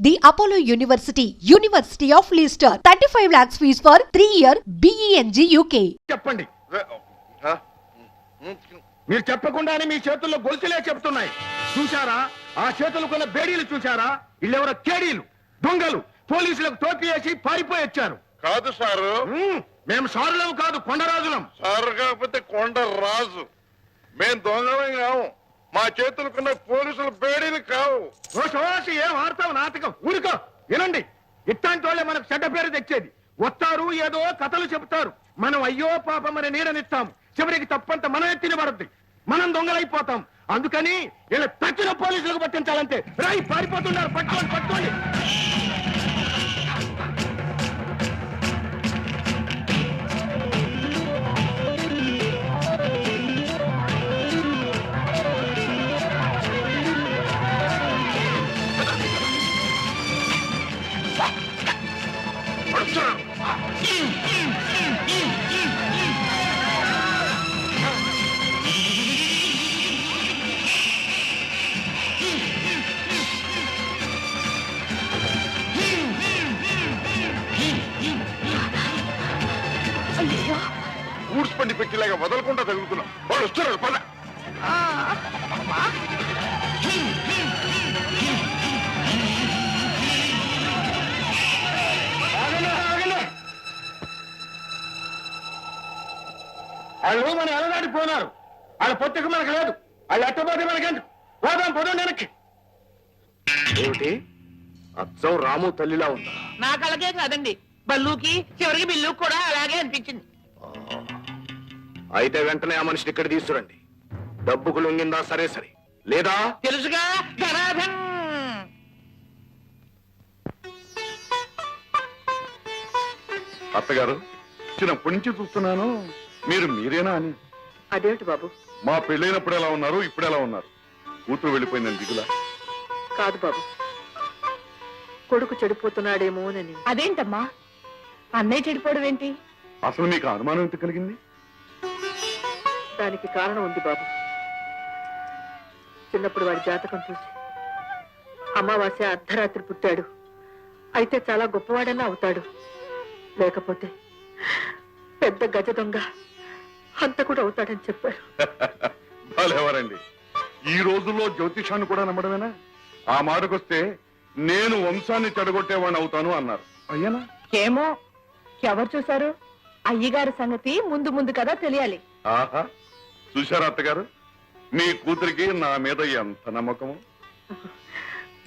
The Apollo University, University of Leicester. 35 lakhs fees for 3-year BEng UK. చెప్పండి. మీరు చెప్పకుండానే మీ చేతుల్లో గొలుసులే చెప్తున్నాయి. చూశారా? ఆ చేతులకున్న బేడీలు చూశారా? వీళ్ళెవరో కేడీలు, దొంగలు, పోలీసులకు టోపీ వేసి పారిపోయొచ్చారు. కాదు సారు, మేము సారులం కాదు, కొండరాజులం. సారు కాకపోతే కొండరాజు. మేం దొంగలం కావు. మా చేతులకున్న పోలీసులు బేడీలు కావు. ఓసి ఏం ఆడతావు నాటకం? ఊరుకో. వినండి, ఇట్లాంటి వాళ్ళే మనకు చెడ్డ పేరు తెచ్చేది. వస్తారు, ఏదో కథలు చెబుతారు. మనం అయ్యో పాపం అని నీడనిస్తాం. చివరికి తప్పంతా మనం ఎత్తిన పడుద్ది. మనం దొంగలైపోతాం. అందుకని ఇలా తచ్చిన పోలీసులకు పట్టించాలంటే రాయి పారిపోతున్నారు. పట్టుకోండి, పట్టుకోండి. ఊడ్స్పండి పెట్టేలాగా వదలకుండా తగులుతున్నాం. వాళ్ళు వస్తున్నారు. పద. వాళ్ళు మన ఎలనాడిపోయినారు. వాళ్ళ పొత్తుకు మనకు లేదు. వాళ్ళు ఎట్టబోతే మనకెందుకు? పోదాం, పోదాం వెనక్కి. ఏమిటి అచ్చం రాము తల్లిలా ఉందా? నాకు అలాగే కాదండి, బల్లుకి చివరికి బిల్లు కూడా అలాగే అనిపించింది. అయితే వెంటనే ఆ మనిషిని ఇక్కడ తీసుకురండి. డబ్బుకు లొంగిందా సరే సరే, లేదా తెలుసుగా ధనాధం. అత్తగారు, చిన్నప్పటి నుంచి చూస్తున్నాను మీరు మీరేనా అని. అదేమిటి బాబు? మా పెళ్ళైనప్పుడు ఎలా ఉన్నారు, ఇప్పుడు ఎలా ఉన్నారు? కూతురు వెళ్ళిపోయిందని దిగులా? కాదు బాబు, కొడుకు చెడిపోతున్నాడేమోనని. అదేంటమ్మా, అన్నయ్య చెడిపోవడం ఏంటి? అసలు మీకు అనుమానం ఎంత కలిగింది? దానికి కారణం ఉంది బాబు. చిన్నప్పుడు వాడి జాతకం చూసి అమావాస్య అర్ధరాత్రి పుట్టాడు, అయితే చాలా గొప్పవాడన్నా అవుతాడు, లేకపోతే పెద్ద గజ దొంగ అంత కూడా అవుతాడని చెప్పారు. ఎవరండి ఈ రోజుల్లో జ్యోతిషాన్ని కూడా నమ్మడమేనా? ఆ మాటకొస్తే నేను వంశాన్ని చెడగొట్టేవాడిని అవుతాను అన్నారు. అయ్యానా? ఏమో, ఎవరు చూశారు? అయ్యగారి సంగతి ముందు ముందు కదా తెలియాలి. ఆహా, చూశారా అత్తగారు, మీ కూతురికి నా మీద ఎంత నమ్మకము.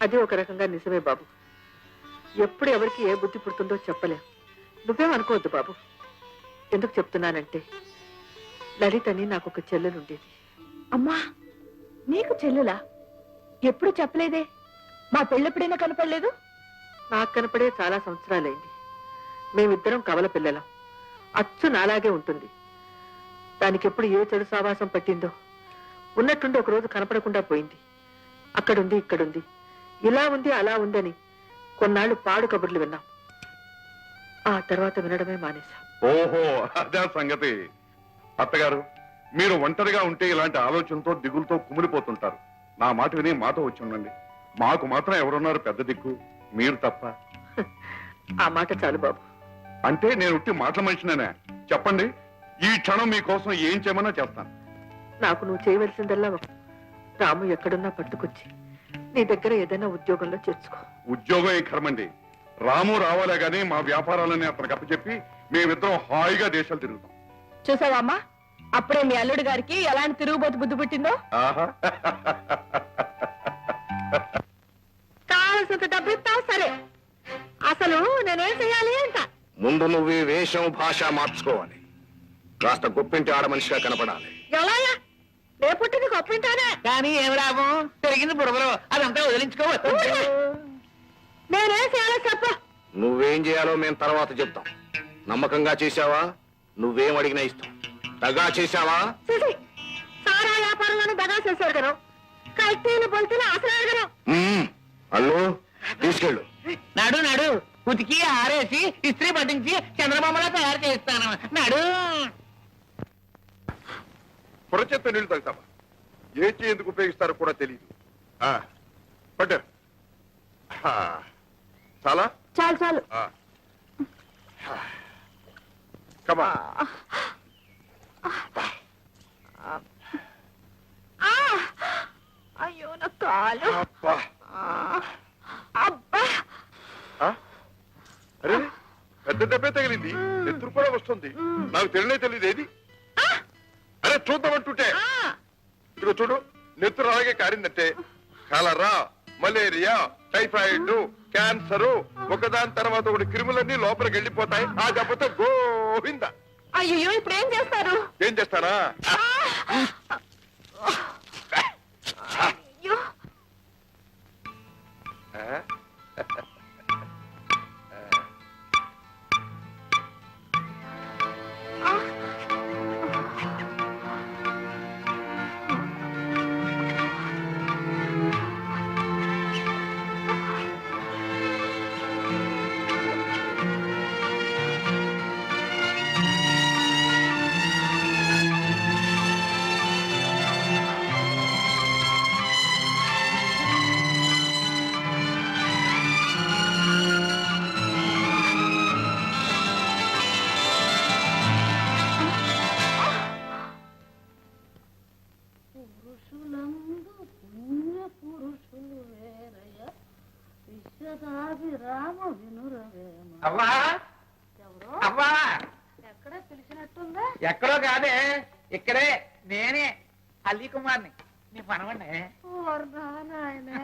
అది ఒక రకంగా నిజమే బాబు. ఎప్పుడు ఎవరికి ఏ బుద్ధి పుడుతుందో చెప్పలేం. నువ్వేం అనుకోవద్దు బాబు. ఎందుకు చెప్తున్నానంటే, లలిత అని నాకు ఒక చెల్లెలుండేది. అమ్మా, నీకు చెల్లులా? ఎప్పుడు చెప్పలేదే. మా పెళ్ళెప్పుడైనా కనపడలేదు? నాకు కనపడే చాలా సంవత్సరాలైంది. మేమిద్దరం కవల పిల్లలం. అచ్చు నాలాగే ఉంటుంది. దానికి ఎప్పుడు ఏ చెడు సావాసం పట్టిందో ఉన్నట్టుండి ఒక రోజు కనపడకుండా పోయింది. అక్కడుంది, ఇక్కడుంది, ఇలా ఉంది, అలా ఉందని కొన్నాళ్ళు పాడు కబుర్లు విన్నాం. ఆ తర్వాత వినడమే మానేశాం. ఓహో, అదే సంగతి. అత్తగారు, మీరు ఒంటరిగా ఉంటే ఇలాంటి ఆలోచనతో దిగులతో కుమిలిపోతుంటారు. నా మాట విని మాతో వచ్చి ఉండండి. మాకు మాత్రం ఎవరున్నారు పెద్ద దిక్కు? మీరు తప్ప. ఆ మాట చాలు బాబు. అంటే నేను ఉట్టి మాటల మనిషినేనా? చెప్పండి, ఈ క్షణం మీకోసం ఏం చేయమన్నా చేస్తాను. నాకు నువ్వు చేయవలసిందల్లా రాము ఎక్కడున్నా పట్టుకొచ్చి నీ దగ్గర ఏదైనా ఉద్యోగంలో చేర్చుకో. ఉద్యోగం ఏ కర్మండి, రాము రావాలే గాని మా వ్యాపారాలని అతనికి అప్పచెప్పి మేమిద్దరం హాయిగా దేశాలు తిరుగుతాం. చూసావా అమ్మా, అప్పుడే మీ అల్లుడు గారికి ఎలాంటి తిరుగుబోతు బుద్ధి పుట్టిందో. ఆహా, కావలసినంత డబ్బు ఇస్తావు సరే, అసలు నేనేం చెయ్యాలి అంట. ముందు నువ్వు ఈ వేషం భాష మార్చుకోవాలి. కాస్త గొప్పింటి ఆడ మనిషిగా కనపడాలి. ఎలా నే పుట్టింది గొప్పింటానే, కానీ ఏం లాభం? పెరిగింది బుడగలు, అదంతా వదిలించుకోవచ్చు. నేనేం చేయాలో చెప్ప. నువ్వేం చేయాలో మేము తర్వాత చెప్తాం. నమ్మకంగా చేశావా? నువ్వేం అడిగినా ఇస్తాం. దగా చేశావా? సారా వ్యాపారంలోనే దగా చేశారు కదా, కల్తీలు బొల్తీలు అసలు కదా. అల్లు తీసుకెళ్ళు. నడు నడు, ఉతికి ఆరేసి ఇస్త్రీ పట్టించి చంద్రబాబులా తయారు చేస్తాను. నడు. పొరచేత్తో నీళ్లు తాగుతావా? ఏ చేయి ఎందుకు ఉపయోగిస్తారో కూడా తెలియదు. పట్టారు. చాలా చాలు చాలు. కమా అయ్యో నా కాలు. అబ్బా. అబ్బా అరే పెద్ద దెబ్బే తగిలింది, నెత్తురు కూడా వస్తుంది. నాకు తెలియదు ఏది. అరే చూద్దామంటుంటే ఇదిగో చూడు, నెత్తురు అలాగే కారిందంటే కలరా, మలేరియా, టైఫాయిడ్, క్యాన్సర్ ఒకదాని తర్వాత ఒకటి క్రిములన్నీ లోపలికి వెళ్ళిపోతాయి. ఆ దెబ్బతో గోవిందా. అయ్యో ఇప్పుడు ఏం చేస్తారు? ఏం చేస్తారా? అయ్యో అవ్వా అవ్వా, ఎక్కడే పిలిచినట్టుందా? ఎక్కడో కాదే, ఇక్కడే. నేనే అలీ కుమార్ని, నీ మనవన్నే. నాయనే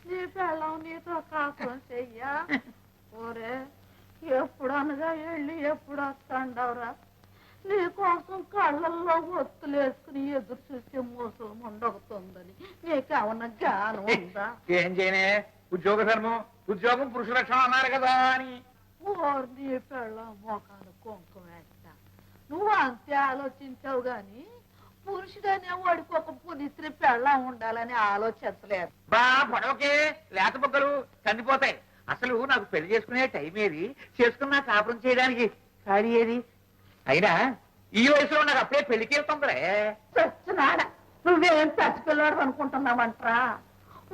నీ పెళ్ళం నీతో కాపురం చెయ్యా. ఓరే ఎప్పుడు అనగా వెళ్ళి ఎప్పుడు వస్తాండవరా? నీ కోసం కళ్ళల్లో ఒత్తులు వేసుకుని ఎదురు చూసే మోసం ఉండవుతుందని నీకేమన్నా జ్ఞానం ఉందా? ఏం చేయనే, ఉద్యోగ ధర్మం, ఉద్యోగం పురుష లక్షణం అన్నారు కదా అని. ఓరు నీ పెళ్ళం మోకాలు కుంకుమ వేస్తా. నువ్వు అంతే ఆలోచించావు గాని పురుషుడనే వాడికి ఒక పునిత్రి పెళ్ళం ఉండాలని ఆలోచించలేదు. బా పొడవకే, లేత బొగ్గలు కందిపోతాయి. అసలు నాకు పెళ్లి చేసుకునే టైం ఏది, చేసుకున్నా కాపురం చేయడానికి ఖాళీ ఏది? అయినా ఈ వయసులో నాకు అప్పుడే పెళ్లికి వెళ్తుందిరే. చచ్చినాడ నువ్వేం పసిపిల్లాడు అనుకుంటున్నావంట్రా?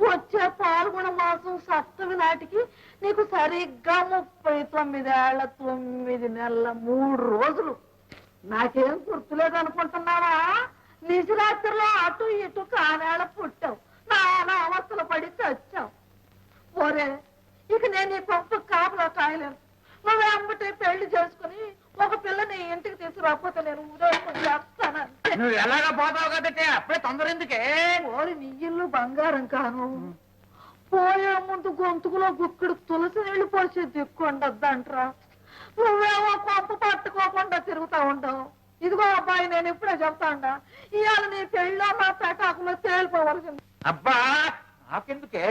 వచ్చే పాల్గొన మాసం సప్తమి నాటికి నీకు సరిగ్గా 39 ఏళ్ల 9 నెలల 3 రోజులు. నాకేం గుర్తులేదు అనుకుంటున్నావా? నిజరాత్రిలో అటు ఇటు కానేళ్ళ పుట్టావు, నానా అవస్థలు పడి చచ్చావు. ఓరే ఇక నేను ఈ పంపు కాపులో కాయలేను. నువ్వే అమ్మటే పెళ్లి చేసుకుని ఒక పిల్లని ఇంటికి తీసుకురాకపోతే నేను ఊరేసుకుని చేస్తానంటే. నువ్వు ఎలాగా పోతావు కదంటే అప్పుడే తొందర ఎందుకే? ఓరి నీ ఇల్లు బంగారం కాను. పోయే ముందు గొంతుకులో గుక్కడు తులసి నీళ్లు పోసే దిక్కు ఉండద్దంట్రా. నువ్వేమో పంపు పట్టుకోకుండా తిరుగుతా ఉండవు. ఇదిగో అబ్బాయి నేను ఇప్పుడే చెప్తాండా, ఇవాళ నీ పెళ్ళో నా పెటాకులో తేలిపోవలసింది. అబ్బా నాకెందుకే,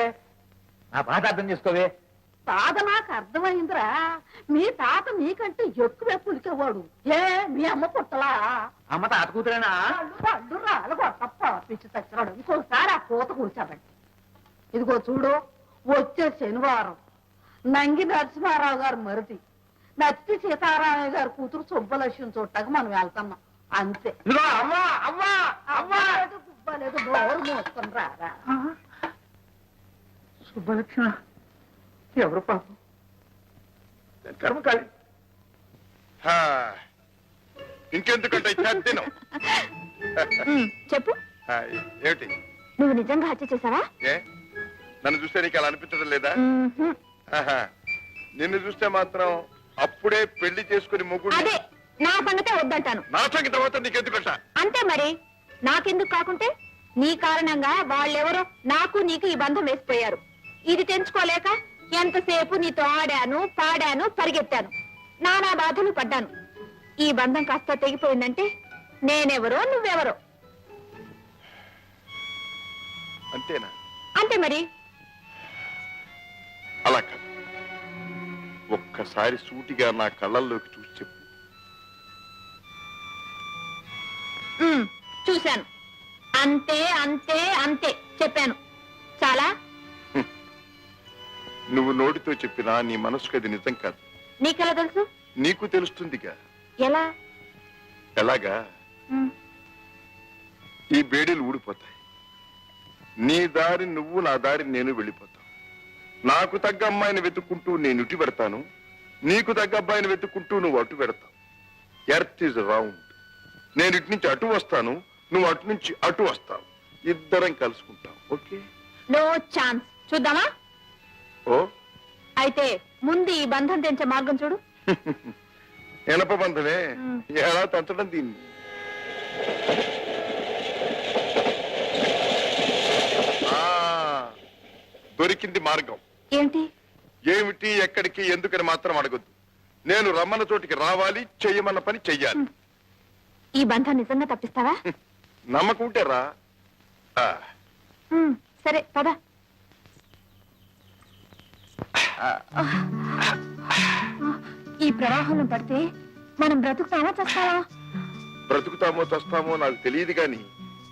నా బాధ అర్థం చేసుకోవే. తాత నాకు అర్థమైందిరా. మీ తాత నీకంటే ఎక్కువే పులికేవాడు. ఏ మీ అమ్మ పుట్టలా? అమ్మ తాత కూతురేనా? పళ్ళు రాలు కొట్టప్ప పిచ్చి చచ్చినాడు. ఇంకోసారి ఆ పూత కూర్చోబెట్టి. ఇదిగో చూడు, వచ్చే శనివారం నంగి నరసింహారావు గారు మరిది నచ్చి సీతారామయ్య గారి కూతురు సుబ్బలక్ష్మి చూడటానికి మనం వెళ్తున్నాం అంతే. ఇదిగో అవ్వా అవ్వా అవ్వా. గుబ్బలేదు నోరు మోసుకొని రారా. సుబ్బలక్ష్మ ఎవరు పాపం? కర్మకాళి. ఇంకెందుకంటే తినం. చెప్పు, ఏమిటి? నువ్వు నిజంగా హత్య చేశావా? ఏ నన్ను చూస్తే నీకు అలా అనిపించడం లేదా? ఆహా, నిన్ను చూస్తే మాత్రం అప్పుడే పెళ్లి చేసుకుని మొగుడు. అదే నా సంగతే వద్దంటాను. నా సంగతి తర్వాత నీకెందుకంట? అంతే మరి, నాకెందుకు కాకుంటే నీ కారణంగా వాళ్ళెవరో నాకు నీకు ఈ బంధం వేసిపోయారు. ఇది తెంచుకోలేక ఎంతసేపు నీతో ఆడాను, పాడాను, పరిగెత్తాను, నానా బాధలు పడ్డాను. ఈ బంధం కాస్త తెగిపోయిందంటే నేనెవరో నువ్వెవరో. అంతేనా? అంతే మరి. అలా కాదు, ఒక్కసారి సూటిగా నా కళ్ళల్లోకి చూసి చెప్పు. చూశాను, అంతే అంతే అంతే చెప్పాను. చాలా. నువ్వు నోటితో చెప్పినా నీ మనసుకు అది నిజం కాదు. నీకెలా తెలుసు? నీకు తెలుస్తుందిగా. ఎలా? ఎలాగా? ఈ బేడీలు ఊడిపోతాయి, నీ దారి నువ్వు, నా దారి నేను వెళ్ళిపోతాం. నాకు తగ్గ అమ్మాయిని వెతుక్కుంటూ నేను ఇటు పెడతాను, నీకు తగ్గ అబ్బాయిని వెతుక్కుంటూ నువ్వు అటు పెడతావు. Earth is round. నేను ఇటు నుంచి అటు వస్తాను, నువ్వు అటు నుంచి అటు వస్తావు. ఇద్దరం కలుసుకుంటాం. ఓకే? No chance. చూద్దామా? ఓ అయితే ముందు ఈ బంధం తెంచే మార్గం చూడు. ఎనప బంధమే. ఎలా తంచడం దీన్ని? దొరికింది మార్గం. ఏంటి? ఏమిటి, ఎక్కడికి, ఎందుకని మాత్రం అడగొద్దు. నేను రమ్మన్న చోటికి రావాలి, చెయ్యమన్న పని చెయ్యాలి. ఈ బంధం నిజంగా తప్పిస్తావా? నమ్మకం ఉంటే రా. సరే పద. ఈ ప్రవాహంలో పడితే మనం బ్రతుకుతామా చస్తావా? బ్రతుకుతామో చస్తామో నాకు తెలియదు గాని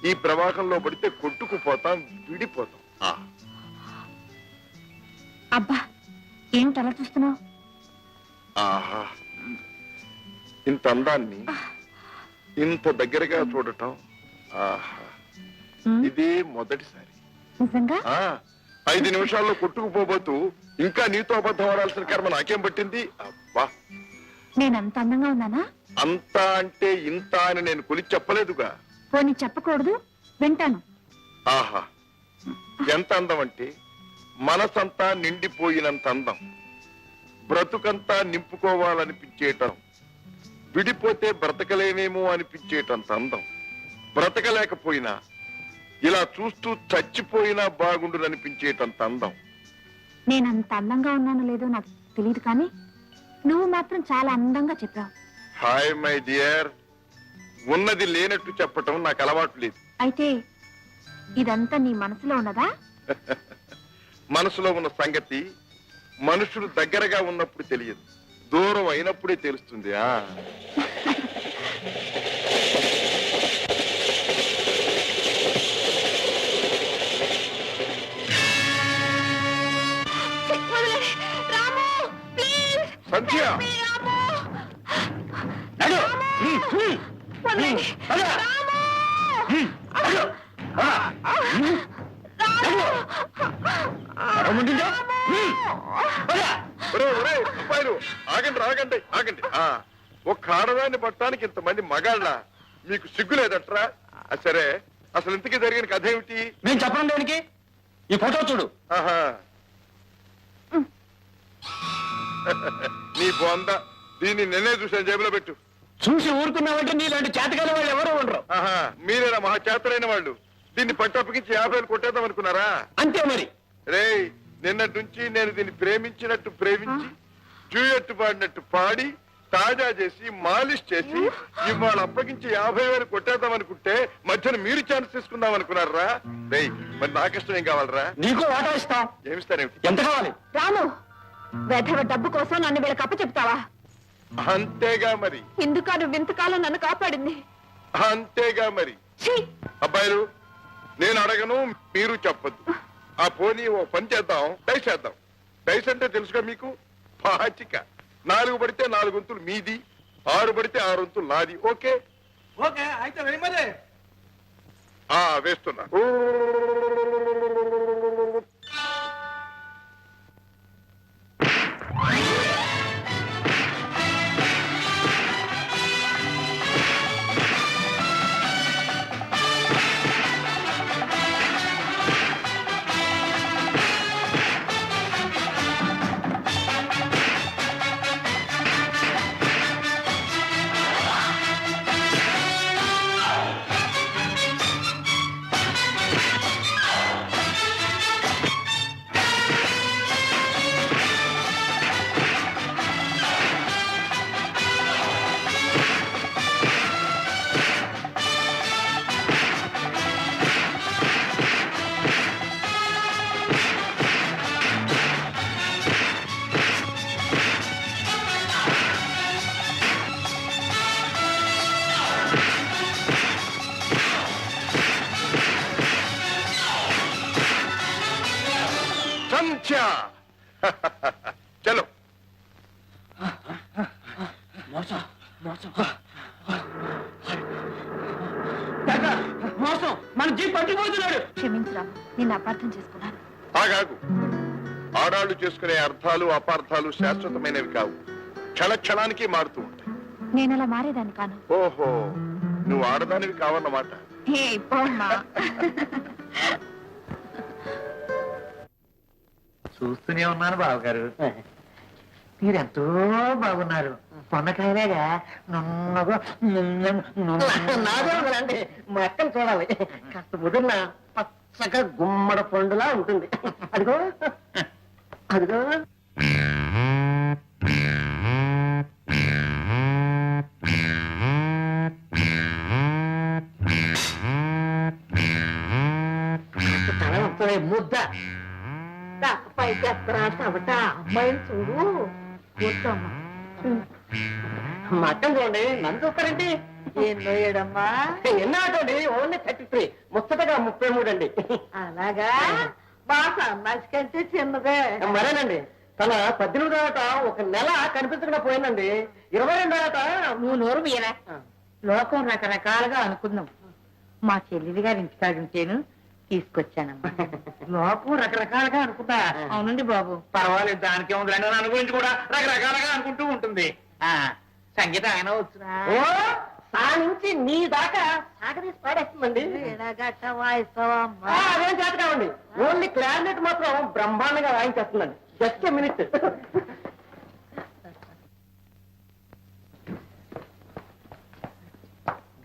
ఈ ప్రవాహంలో పడితే కొట్టుకుపోతాం, విడిపోతాం. అబ్బా, ఏంటి అలా చూస్తున్నావు? ఆహా, ఇంత అందాన్ని ఇంత దగ్గరగా చూడటం, ఆహా, ఇదే మొదటిసారి. నిజంగా? 5 నిమిషాల్లో కొట్టుకుపోబోతూ ఇంకా నీతో అబద్ధం ఆడాల్సిన కర్మ నాకేం పట్టింది? అబ్బా, నేనంత అందంగా ఉన్నానా? అంతా అంటే ఇంత అని నేను కొలిచి చెప్పలేదుగా. పోనీ చెప్పకూడదు, వింటాను. ఆహా, ఎంత అందం అంటే మనసంతా నిండిపోయినంత అందం, బ్రతుకంతా నింపుకోవాలనిపించేటం, విడిపోతే బ్రతకలేమేమో అనిపించేటంత అందం, బ్రతకలేకపోయినా ఇలా చూస్తూ చచ్చిపోయినా బాగుండుననిపించేటంత అందం. నేనంత అందంగా ఉన్నానో లేదో నాకు తెలియదు, కానీ నువ్వు మాత్రం చాలా అందంగా చెప్పావు. హాయ్ మై డియర్, ఉన్నది లేనట్టు చెప్పటం నాకు అలవాటు లేదు. అయితే ఇదంతా నీ మనసులో ఉన్నదా? మనసులో ఉన్న సంగతి మనుషులు దగ్గరగా ఉన్నప్పుడు తెలియదు, దూరం అయినప్పుడే తెలుస్తుంది. సంధ్య, అబ్బాయిలు ఆగండి ఆగండి ఆగండి. ఒక్క ఆడదాన్ని పట్టడానికి ఇంతమంది మగాళ్ళ, మీకు సిగ్గు లేదట్రా? సరే, అసలు ఇంతకీ జరిగిన కథ ఏమిటి? నేను చెప్పండి దేనికి? ఈ ఫోటో చూడు. ఆహా, నీ బొంద, దీన్ని నిన్నే చూసాను, జేబులో పెట్టు. చూసి ఊరుకున్నావంటే నీలాంటి చేతకాల వాళ్ళు ఎవరు ఉండరు. ఆహా, మీరేనా మహా చేతలైన వాళ్ళు? దీన్ని పట్టప్పగించి 50 కొట్టేద్దాం అనుకున్నారా? అంతే మరి. రేయ్, నిన్నటి నుంచి నేను దీన్ని ప్రేమించినట్టు ప్రేమించి, డ్యూయెట్ పాడినట్టు పాడి, తాజా చేసి, మాలిష్ చేసి, ఇవాళ అప్పగించి 50,000 కొట్టేద్దాం అనుకుంటే మధ్యన మీరు ఛాన్స్ తీసుకుందాం అనుకున్నారా? రేయ్, మరి నాకిష్టం ఏం కావాలరా? నీకు వాటా ఇస్తాం. ఏమిస్తారేమిటి? ఎంత కావాలి? రాము, వెధవ డబ్బు కోసం నన్ను వీళ్ళకి అప్పు చెప్తావా? అంతేగా మరి, ఎందుకు నువ్వు ఇంతకాలం నన్ను కాపాడింది? అంతేగా మరి. ఛీ! అబ్బాయిలు, నేను అడగను, మీరు చెప్పద్దు. ఆ పోనీ ఓ పని చేద్దాం, డైస్ చేద్దాం. డైస్ అంటే తెలుసుగా మీకు? పాచిక. 4 పడితే 4 వంతులు మీది, 6 పడితే 6 వంతులు నాది. ఓకే? ఓకే, అయితే వెళ్ళిపోతే వేస్తున్నా. చలో. మోసం, మన జీప్ పట్టిపోతున్నాడు. క్షమించరా, నిన్ను అపార్థం చేసుకున్నాను. ఆగాగు. ఆ ఆడాళ్ళు చేసుకునే అర్థాలు అపార్థాలు శాశ్వతమైనవి కావు, క్షణ క్షణానికి మారుతూ ఉంటాయి. నేను అలా మారేదాన్ని కాను. ఓహో, నువ్వు ఆడదానివి కావన్నమాట. ఏ పోమ్మా. చూస్తూనే ఉన్నాను బావగారు, మీరెంతో బాగున్నారు. పొన్నకాయలేగా నున్నగా నాదేమండి మా అక్కను చూడాలి. కాస్త ముదిరిన పచ్చగా గుమ్మడ పండులా ఉంటుంది. అదిగో అదిగో. తల వస్తుంది ముద్ద పైకి ఎత్తరా చవట అమ్మాయిని చూడు కూర్చోమ్మా. మా అక్కను చూడండి, నన్ను చూస్తారండి. ఎన్నో ఏడమ్మా? ఎన్నాటండి? ఓన్లీ 33, ముచ్చటగా 33 అండి. అలాగా మా సన్నాసి కంటే చిన్నదే. మరేనండి, తన 18 ఏట ఒక నెల కనిపించకుండా పోయిందండి. 22 ఏట నువ్వు నోరు మీరా. లోకం రకరకాలుగా అనుకుందాం. మా చెల్లెలి గారి ఇంటికాడుంటేను తీసుకొచ్చానమ్మా. లోకం రకరకాలుగా అనుకుంటా. అవునండి బాబు, పర్వాలేదు, దానికే ఉంది. నన్ను గురించి కూడా రకరకాలుగా అనుకుంటూ ఉంటుంది. సంగీత ఆయన వచ్చినా ఓ సా నుంచి నీ దాకా సాగదీసి పాడేస్తుందండి. గట్ట వాయిస్తావా అమ్మా? అదేం చేత కావండి, ఓన్లీ క్లారినెట్ మాత్రం బ్రహ్మాండంగా వాయించేస్తుందండి. Just minute.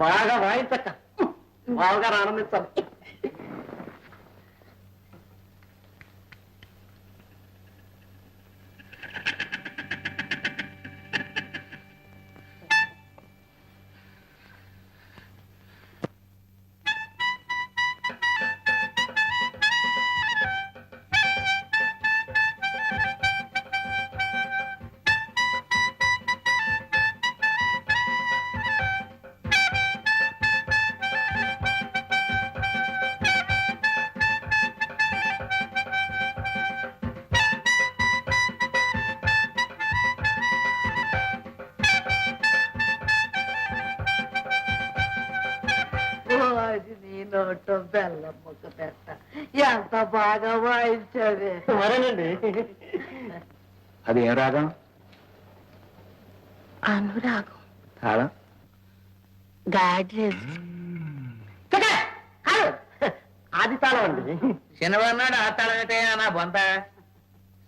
బాగా వాయించక్క, బాగా ఆనందించాలి. అది నీ నోటం బెల్లం ముక్క పెట్ట ఎంత బాగా వాయించావే. మరేనండి. అది ఏం రాగం? అనురాగం. తాళం? గాడ్రేజ్. ఆది తాళం అండి. శనివారం నాడు ఆ తాళం అయితే నా బొంత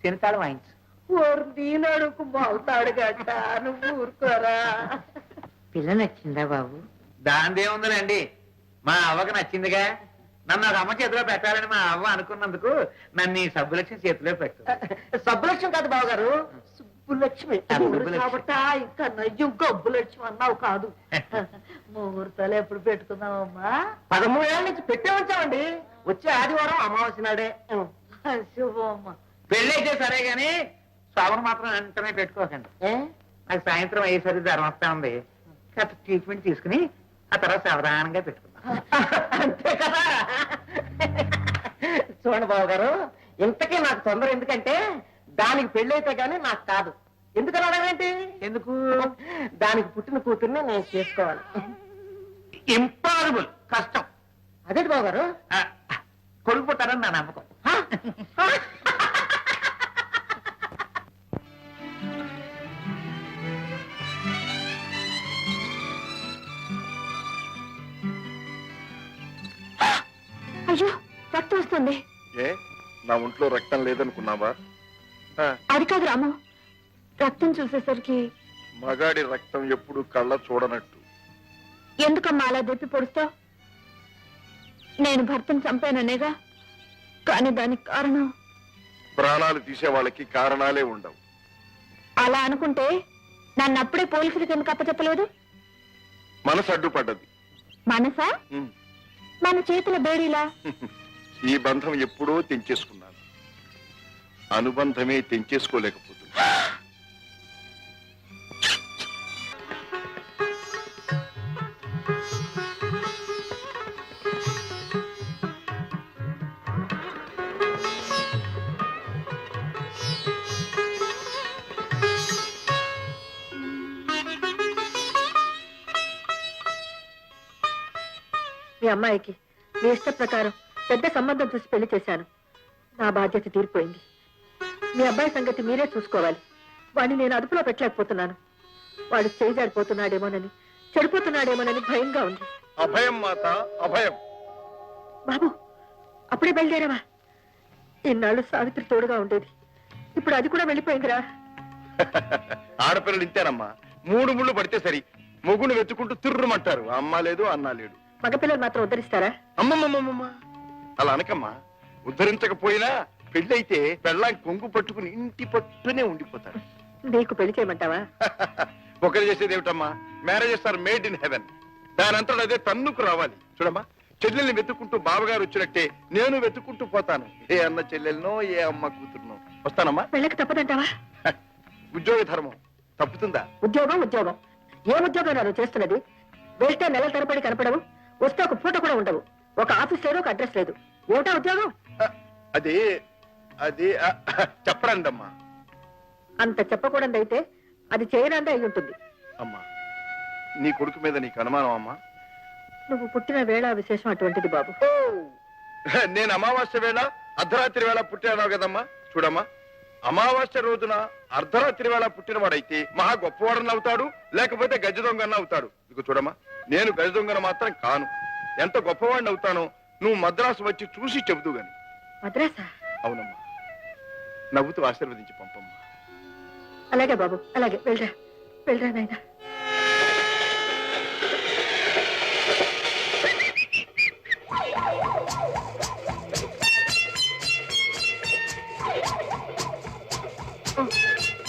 శని తాళం వాయించు. ఓరు నీ నడుకు మొలతాడు గట్ట, నువ్వు ఊరుకోరా. పిల్ల నచ్చిందా బాబు? దాందేముందండి, మా అవ్వకు నచ్చిందిగా. నన్ను అది అమ్మ చేతిలో పెట్టాలని మా అవ్వ అనుకున్నందుకు నన్ను ఈ సబ్బులక్ష్మి చేతిలో పెట్టు. సబ్బులక్ష్మి కాదు బావగారు, సుబ్బులక్ష్మి. సుబ్బులక్ష్మి. కాబట్టి ఇంకా నయ్యం గబ్బు లక్ష్మి అన్నావు కాదు. ముహూర్తాలు ఎప్పుడు పెట్టుకుందామమ్మా? 13 ఏళ్ళ నుంచి పెట్టే ఉంచామండి. వచ్చే ఆదివారం అమావాస్య నాడే. శుభమ్మ. పెళ్ళి అయితే సరే గాని శోభను మాత్రం వెంటనే పెట్టుకోకండి. ఏ? నాకు సాయంత్రం అయ్యేసరికి జ్వరం వస్తా ఉంది. కాస్త ట్రీట్మెంట్ తీసుకుని ఆ తర్వాత సావధానంగా పెట్టుకుందాం. అంతే కదా. చూడండి బావగారు, ఇంతకీ నాకు తొందర ఎందుకంటే దానికి పెళ్ళైతే గానీ నాకు కాదు. ఎందుకు రావడమేంటి? ఎందుకు? దానికి పుట్టిన కూతుర్ని నేను చేసుకోవాలి. ఇంపాసిబుల్, కష్టం. అదేంటి బావగారు? కొడుకు పుట్టారని నా నమ్మకం. అయ్యో, రక్తం వస్తుంది. ఏ, నా ఒంట్లో రక్తం లేదనుకున్నావా? అది కాదు రాము, రక్తం చూసేసరికి. మగాడి రక్తం ఎప్పుడు కళ్ళ చూడనట్టు. ఎందుకమ్మా అలా దెప్పి పొడుస్తావు? నేను భర్తను చంపాననేగా, కానీ దానికి కారణం. ప్రాణాలు తీసే వాళ్ళకి కారణాలే ఉండవు. అలా అనుకుంటే నన్ను అప్పుడే పోలీసులకు ఎందుకు అప్పచెప్పలేదు? మనసు అడ్డుపడ్డది. మనసా? ఉమ్. మన చేతుల బేడీలా? ఈ బంధం ఎప్పుడో తెంచేసుకున్నాను. అనుబంధమే తెంచేసుకోలేకపోతుంది. మీ అమ్మాయికి మీ ఇష్ట ప్రకారం పెద్ద సంబంధం చూసి పెళ్లి చేశాను. నా బాధ్యత తీరిపోయింది. మీ అబ్బాయి సంగతి మీరే చూసుకోవాలి. వాడిని నేను అదుపులో పెట్టలేకపోతున్నాను. వాడు చేజారిపోతున్నాడేమోనని, చెడిపోతున్నాడేమోనని భయంగా ఉంది. అభయం మాత, అభయం. బాబు, అప్పుడే బయలుదేరావా? ఇన్నాళ్ళు సావిత్రి తోడుగా ఉండేది, ఇప్పుడు అది కూడా వెళ్ళిపోయిందిరా. ఆడపిల్లలు ఇంతేనమ్మా, 3 ముళ్ళు పడితే సరి, మొగుడు వెతుకుంటూ తిర్రుమంటారు. అమ్మ లేదు, అన్న లేడు. మగపిల్లలు మాత్రం ఉద్ధరిస్తారా? అమ్మమ్మమ్మమ్మ, అలా అనకమ్మా. ఉద్ధరించకపోయినా పెళ్ళైతే పెళ్ళాం కొంగు పట్టుకుని ఇంటి పట్టునే ఉండిపోతారు. నీకు పెళ్లి చేయమంటావా? ఒకరు చేసేది ఏమిటమ్మా, marriages are made in heaven. దానంతట అదే తన్నుకు రావాలి. చూడమ్మా, చెల్లెల్ని వెతుక్కుంటూ బావగారు వచ్చినట్టే నేను వెతుక్కుంటూ పోతాను. ఏ అన్న చెల్లెలనో, ఏ అమ్మ కూతురునో. వస్తానమ్మా. పెళ్ళకి తప్పదంటావా? ఉద్యోగ ధర్మం తప్పుతుందా? ఉద్యోగం ఉద్యోగం ఏ ఉద్యోగం నువ్వు చేస్తున్నది? వెళ్తే నెలల తరబడి కనపడవు, వస్తే ఒక పూట కూడా ఉండవు. ఒక ఆఫీస్ లేదు, ఒక అడ్రస్ లేదు. ఏమిటా ఉద్యోగం? అది అది చెప్పరండమ్మా. అంత చెప్పకూడదైతే అది చేయరాందే అయి ఉంటుంది. అమ్మా, నీ కొడుకు మీద నీకు అనుమానం అమ్మా? నువ్వు పుట్టిన వేళ విశేషం అటువంటిది బాబు. నేను అమావాస్య వేళ అర్ధరాత్రి వేళ పుట్టాను కదమ్మా. చూడమ్మా, అమావాస్య రోజున అర్ధరాత్రి వేళ పుట్టినవాడైతే మహా గొప్పవాడని అవుతాడు, లేకపోతే గజ దొంగన అవుతాడు. ఇక చూడమ్మా, నేను గజ దొంగన మాత్రం కాను. ఎంత గొప్పవాడిని అవుతానో నువ్వు మద్రాసు వచ్చి చూసి చెబుతూ గాని. మద్రాసా? అవునమ్మా, నవ్వుతూ ఆశీర్వదించి పంపమ్మా. అలాగే బాబు, అలాగే. వెళ్ళరా వెళ్ళరా నాయనా.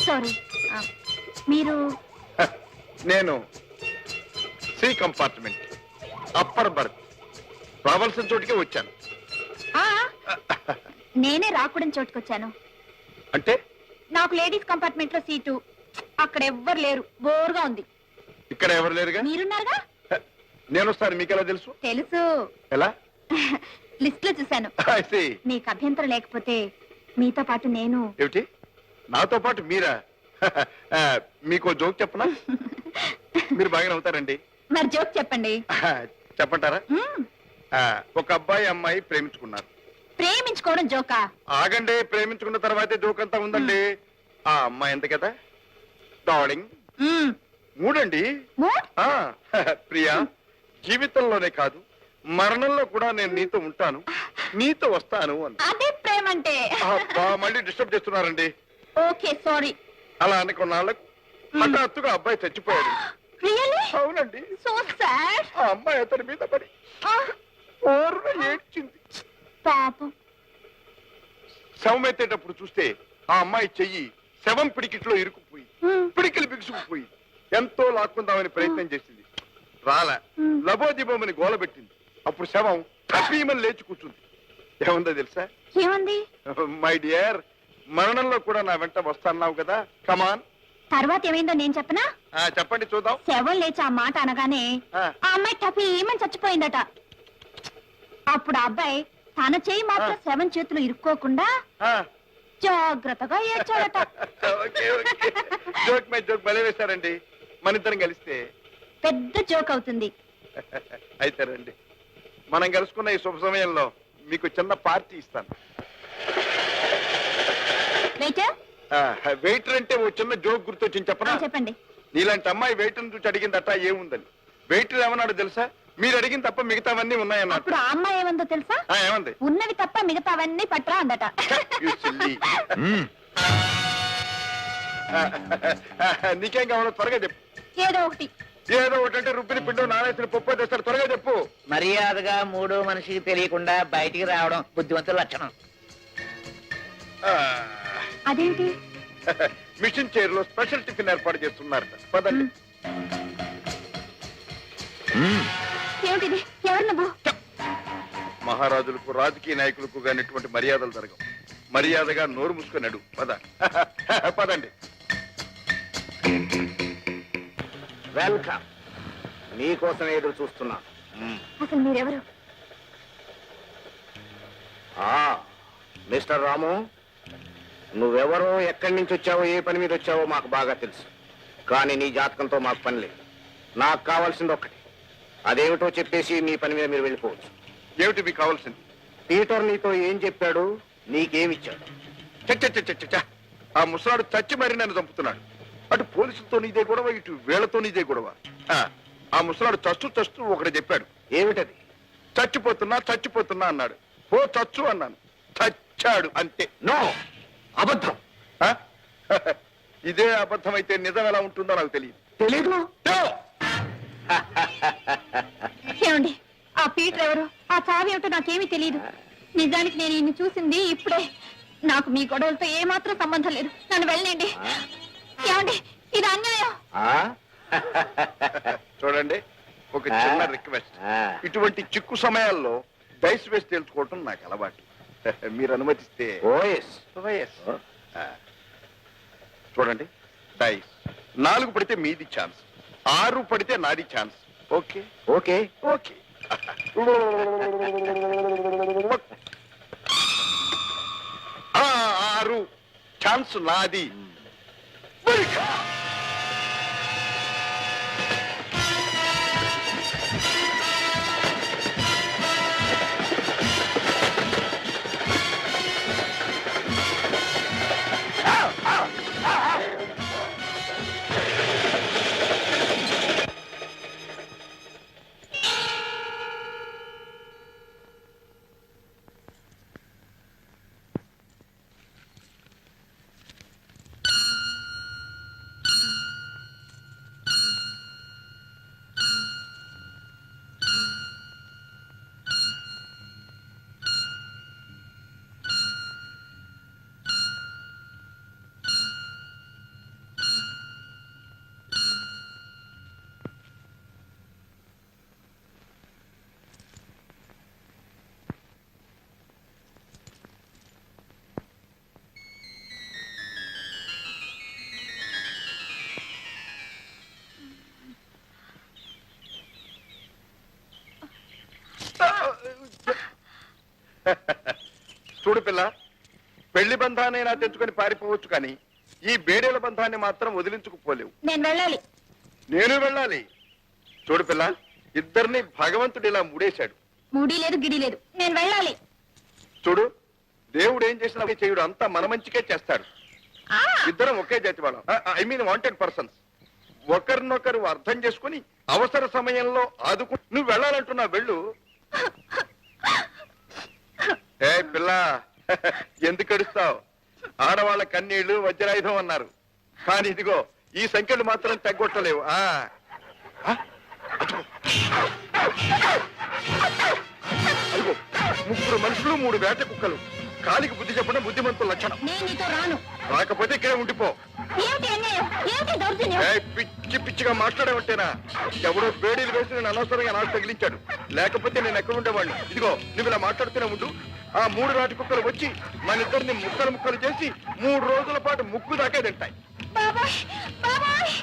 సారీ, మీరు? నేను సి కంపార్ట్మెంట్, అప్పర్ బర్త్. రావాల్సిన చోటికే వచ్చాను. నేనే రాకూడని చోటుకొచ్చాను. అంటే? నాకు లేడీస్ కంపార్ట్మెంట్ లో సీటు. అక్కడ ఎవ్వరు లేరు, బోర్గా ఉంది. ఇక్కడ ఎవరు లేరుగా? మీరున్నారుగా. నేను వస్తాను. మీకెలా తెలుసు? తెలుసు, ఎలా? లిస్ట్ లో చూశాను. I see. మీకు అభ్యంతరం లేకపోతే మీతో పాటు నేను. ఏమిటి, నాతో పాటు మీరా? మీకు జోక్ చెప్పనా? మీరు బాగానే అవుతారండి. మరి జోక్ చెప్పండి. చెప్పంటారా? మ్మ్. ఒక అబ్బాయి అమ్మాయి ప్రేమించుకున్నారు. ప్రేమించుకోవడం జోకా? ఆగండి, ప్రేమించుకున్న తర్వాతే జోక్ అంతా ఉందండి. ఆ అమ్మాయి ఎంత కదా? డార్లింగ్. మ్మ్. 3 అండి. మూడ్? ప్రియా, జీవితంలోనే కాదు మరణంలో కూడా నేను నీతో ఉంటాను, నీతో వస్తాను అని. అదే ప్రేమ అంటే. మళ్ళీ డిస్టర్బ్ చేస్తున్నారండి. Okay, sorry. అలా అని కొన్నాళ్ళకు హఠాత్తుగా అబ్బాయి చచ్చిపోయాడు. రియల్లీ? అవునండి. So sad. ఆ అమ్మాయి అతని మీద పడి ఓర్వ ఏడ్చింది. పాపం. శవం ఎత్తేటప్పుడు చూస్తే ఆ అమ్మాయి చెయ్యి శవం పిడికిట్లో ఇరుక్కుపోయి పిడికిలు బిగుసుకుపోయి ఎంతో లాక్కుందామని ప్రయత్నం చేసింది. రాలా. లబోదిబోమని గోల పెట్టింది. అప్పుడు శవం కపీమని లేచి కూర్చుంది. ఏముందో తెలుసా? ఏమంది? మై డియర్, మరణంలో కూడా నా వెంట వస్తాన్నావు కదా, కమాన్. తర్వాత ఏమైందో నేను చెప్పనా? చెప్పండి చూద్దాం. శవం లేచి ఆ మాట అనగానే ఆ అమ్మాయి టపి ఏమని చచ్చిపోయిందట. అప్పుడు ఆ అబ్బాయి తన చేయి మాత్రం శవం చేతులు ఇరుక్కోకుండా జాగ్రత్తగా ఏడ్చాడట. జోక్ మై జోక్ భలే వేశారండి. మన ఇద్దరం కలిస్తే పెద్ద జోక్ అవుతుంది. అయితే రండి, మనం కలుసుకున్న ఈ శుభ సమయంలో మీకు చిన్న పార్టీ ఇస్తాను. వెయిటర్? వెయిటర్ అంటే ఓ చిన్న జోక్ గుర్తొచ్చింది చెప్పనా? చెప్పండి. నీలాంటి అమ్మాయి వెయిటర్ చూసి అడిగిందట ఏముందని. వెయిటర్ ఏమన్నాడు తెలుసా? మీరు అడిగిన తప్ప మిగతావన్నీ ఉన్నాయన్నట్టు. అప్పుడు ఆ అమ్మాయి ఏమందో తెలుసా? ఏమంది? ఉన్నవి తప్ప మిగతావన్నీ పట్రా అందట. నీకేం కావాలో త్వరగా చెప్పు. ఏదో ఒకటి. ఏదో ఒకటి అంటే రుబ్బిని పిండు నానేసిన పప్పు తెస్తాడు. త్వరగా చెప్పు. మర్యాదగా 3వ మనిషికి తెలియకుండా బయటికి రావడం బుద్ధివంతుల లక్షణం. అదేంటి? మిషన్ చైర్ లో స్పెషల్ టిఫిన్ ఏర్పాటు చేస్తున్నారట. పదండి. ఏమిటిది? ఎవరు నువ్వు? మహారాజులకు రాజకీయ నాయకులకు గాని ఇటువంటి మర్యాదలు జరగవు. మర్యాదగా నోరు మూసుకున్నాడు. పద. పదండి. వెల్కమ్. నీకోసం ఎదురు చూస్తున్నా. అసలు మీరెవరు? మిస్టర్ రాము, నువ్వెవరో, ఎక్కడి నుంచి వచ్చావో, ఏ పని మీద వచ్చావో మాకు బాగా తెలుసు. కానీ నీ జాతకంతో మాకు పని లేదు. నాకు కావాల్సింది ఒక్కటి. అదేమిటో చెప్పేసి మీ పని మీద మీరు వెళ్ళిపోవచ్చు. ఏమిటి మీకు కావాల్సింది? పీటర్ నీతో ఏం చెప్పాడు, నీకేమిచ్చాడు? ఆ ముసలాడు చచ్చి మరి నన్ను చంపుతున్నాడు. అటు పోలీసులతో ఇదే గొడవ, ఇటు వీళ్లతో ఇదే గొడవ. ఆ ముసలాడు చస్తూ ఒకటి చెప్పాడు. ఏమిటది? చచ్చిపోతున్నా చచ్చిపోతున్నా అన్నాడు. పో చచ్చు అన్నాను, చచ్చాడు అంతే. నో, అబద్ధం. ఆ? ఇదే అబద్ధం అయితే నిజం ఎలా ఉంటుందో నాకు తెలియదు. తెలీదు. ఏమండి, ఆ పీటర్ ఎవరు, ఆ చావి ఏమిటో నాకేమీ తెలియదు. నిజానికి నేను ఈయన్ని చూసింది ఇప్పుడే. నాకు మీ గొడవలతో ఏమాత్రం సంబంధం లేదు. నన్ను వెళ్ళండి. ఏమండి, ఇది అన్యాయం. చూడండి, ఒక చిన్న రిక్వెస్ట్. ఇటువంటి చిక్కు సమయాల్లో డైస్ వేసి తెలుసుకోవటం నాకు అలవాటు. మీరు అనుమతిస్తే. చూడండి, డైస్ 4 పడితే మీది ఛాన్స్, 6 పడితే నాది chance. Okay okay okay. 6 chance నాది. చూడు పిల్ల, పెళ్లి బంధాన్ని తెచ్చుకొని పారిపోవచ్చు, కానీ ఈ బేడేల బంధాన్ని మాత్రం వదిలించుకుపోలేవు. నేను వెళ్ళాలి. నేను వెళ్ళాలి. చూడు పిల్ల, ఇద్దరిని భగవంతుడు ఇలా ముడేశాడు. మూడీ లేదు, గిడి లేదు. నేను వెళ్ళాలి. చూడు, దేవుడు ఏం చేసినా చేయుడు అంతా మన మంచికే చేస్తాడు. ఇద్దరం ఒకే జాతి వాళ్ళం, ఐ మీన్ వాంటెడ్ పర్సన్స్. ఒకరినొకరు అర్థం చేసుకుని అవసర సమయంలో ఆదుకు. నువ్వు వెళ్ళాలంటున్నా, వెళ్ళు. ఏ పిల్ల, ఎందుకు అడుస్తావు? ఆడవాళ్ళ కన్నీళ్లు వజ్రాయుధం అన్నారు, కానీ ఇదిగో ఈ సంఖ్యలు మాత్రం తగ్గొట్టలేవు. అదిగో 3 మనుషులు 3 వేట కుక్కలు. కాలికి బుద్ధి చెప్పడం బుద్ధిమంతుల లక్షణం. నేను నీతో రాను. రాకపోతే ఇక్కడే ఉండిపో. ఏమిటి అన్యాయం? ఏమిటి దౌర్జన్యం? పిచ్చి పిచ్చిగా మాట్లాడేవంటేనా? ఎవడో బేడీలు వేసి నేను అనవసరంగా నాకు తగిలించాడు, లేకపోతే నేను ఎక్కడ ఉండేవాడిని. ఇదిగో నువ్వు ఇలా మాట్లాడుతూనే ఉండు. ఆ 3 రాటి కుక్కలు వచ్చి మన ఇద్దరిని ముక్కలు చేసి 3 రోజుల పాటు ముక్కు దాకే తింటాయి. బాబాయ్, బాబాయ్.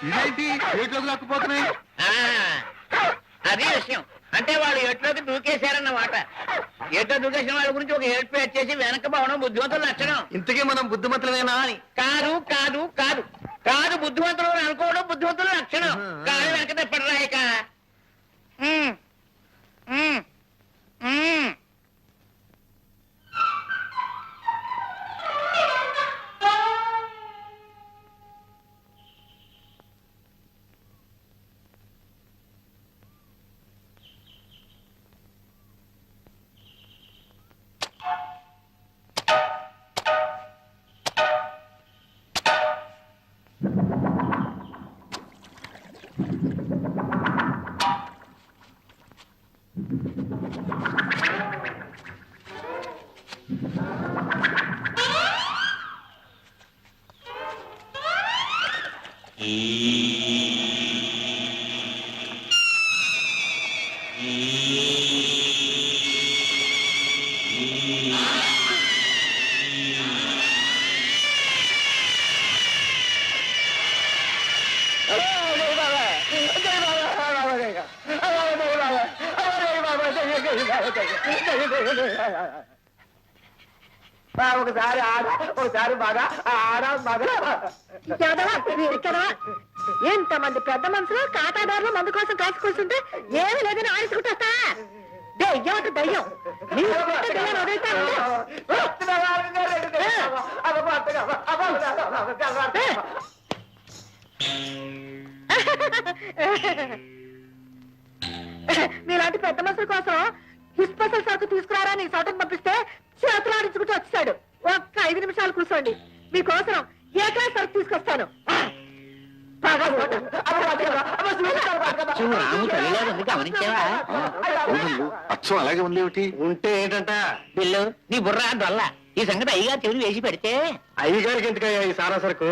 ఇదేంటి ఏట్లోకి లాక్కుపోతున్నాయి? అది విషయం. అంటే వాళ్ళు ఎట్లోకి దూకేశారన్నమాట. ఎట్లో దూకేసిన వాళ్ళ గురించి ఒక ఏడ్పు చేసి వెనక పోవడం బుద్ధిమంతులు లక్షణం. ఇంతకీ మనం బుద్ధిమంతులమేనా అని? కాదు కాదు కాదు కాదు బుద్ధిమంతులు అనుకోవడం బుద్ధిమంతుల లక్షణం. కాదు వెనక తెప్పటి రాయక. ఒకసారి ఆడ ఒకసారి బాగా ఆడ బాగా ఎంతమంది పెద్ద మనుషులు ఖాతాదారులు మందు కోసం కాసు కూర్చుంటే ఏమీ లేదని ఆడించుకుంటా దయ్యం దయ్యం నీ పుట్ట దయ్యాన్ని వదిలితే మీలాంటి పెద్ద మనుషుల కోసం హిస్పసల్ సరుకు తీసుకురారా నీ సోటకు పంపిస్తే చేతులు ఆడించుకుంటూ వచ్చాడు. ఒక్క 5 నిమిషాలు కూర్చోండి, మీకోసం ఏ క్లాస్ సరుకు తీసుకొస్తాను. రాము తల్లిలాగా ఉంది, గమనించావా? అచ్చం అలాగే ఉంది ఏమిటి? ఉంటే ఏంటంట? బిల్లు నీ బుర్ర దొల్ల. ఈ సంగతి అయ్యగారు చెవులు వేసి పెడితే అయ్యగారికి ఎందుకయ్యా ఈ సారా సరుకు?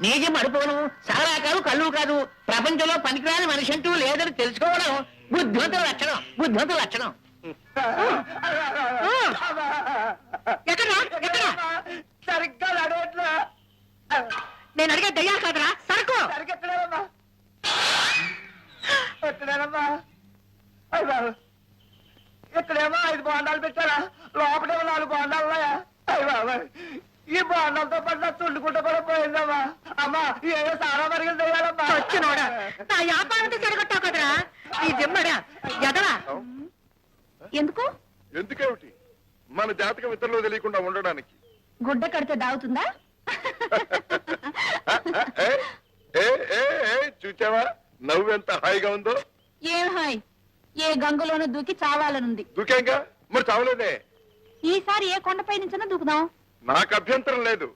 నీజం మడిపోను, సారా కాదు కళ్ళు కాదు, ప్రపంచంలో పనికిరాని మనిషి అంటూ లేదని తెలుసుకోవడం బుద్ధివంతుల లక్షణం, బుద్ధివంతుల లక్షణం. ఎక్కడా ఎక్కడా సరిగ్గా నడవట్లా. నేను అడిగే దయ్యాలు కాదరా సరుకు. సరిగ్గా ఎక్కడేనమ్మా? అయ్య బాబు, ఇక్కడేమో 5 బోండాలు పెట్టారా, లోపలేమో 4 బోండాలు ఉన్నాయా? అయ్య బాబు, ఈ బోండాలతో పాటు తుండుకుంటూ కూడా పోయిందమ్మా. అమ్మా ఏదో సారా మరిగిన తెలియాలమ్మా. వచ్చినోడా నా వ్యాపారంతో చెడగొట్టావు కదరా ఈ జిమ్మడా ఎదవా. ఎందుకు? ఎందుకేమిటి? మన జాతకం ఇతరులు తెలియకుండా ఉండడానికి. గుడ్డ కడితే దావుతుందా? ఏ, ఏ, ఏ, ఏ, చూచావా నవ్వు ఎంత హాయిగా ఉందో? ఏం హాయ్, ఏ గంగలోనూ దూకి చావాలనుంది. దూకేంగా మరి చావలేదే. ఈసారి ఏ కొండపై నుంచైనా దూకుదాం. నాకు అభ్యంతరం లేదు.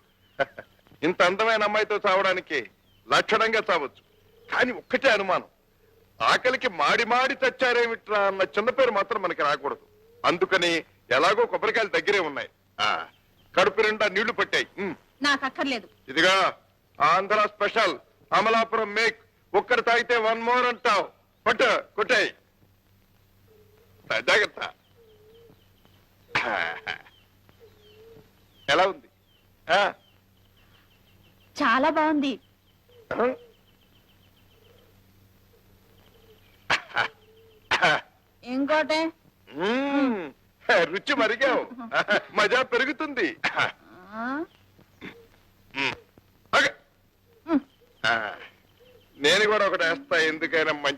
ఇంత అందమైన అమ్మాయితో చావడానికి లక్షణంగా చావచ్చు. కానీ ఒక్కటే అనుమానం, ఆకలికి మాడి మాడి చచ్చారేమిట్రా అన్న చిన్న పేరు మాత్రం మనకి రాకూడదు. అందుకని ఎలాగో కొబ్బరికాయలు దగ్గరే ఉన్నాయి. కడుపు నిండా నీళ్లు పట్టాయి. నాకు అక్కర్లేదు. ఇదిగా ఆంధ్ర స్పెషల్ అమలాపురం మేక్. ఒక్కరు తాగితే 1 మోర్ అంటావు. పట్టు కొట్టాయి. జాగ్రత్త. ఎలా ఉంది? చాలా బాగుంది. ఇంకోటే రుచి మరిగావు. మజా పెరుగుతుంది. నేను కూడా ఒకటి వేస్తా, ఎందుకైనా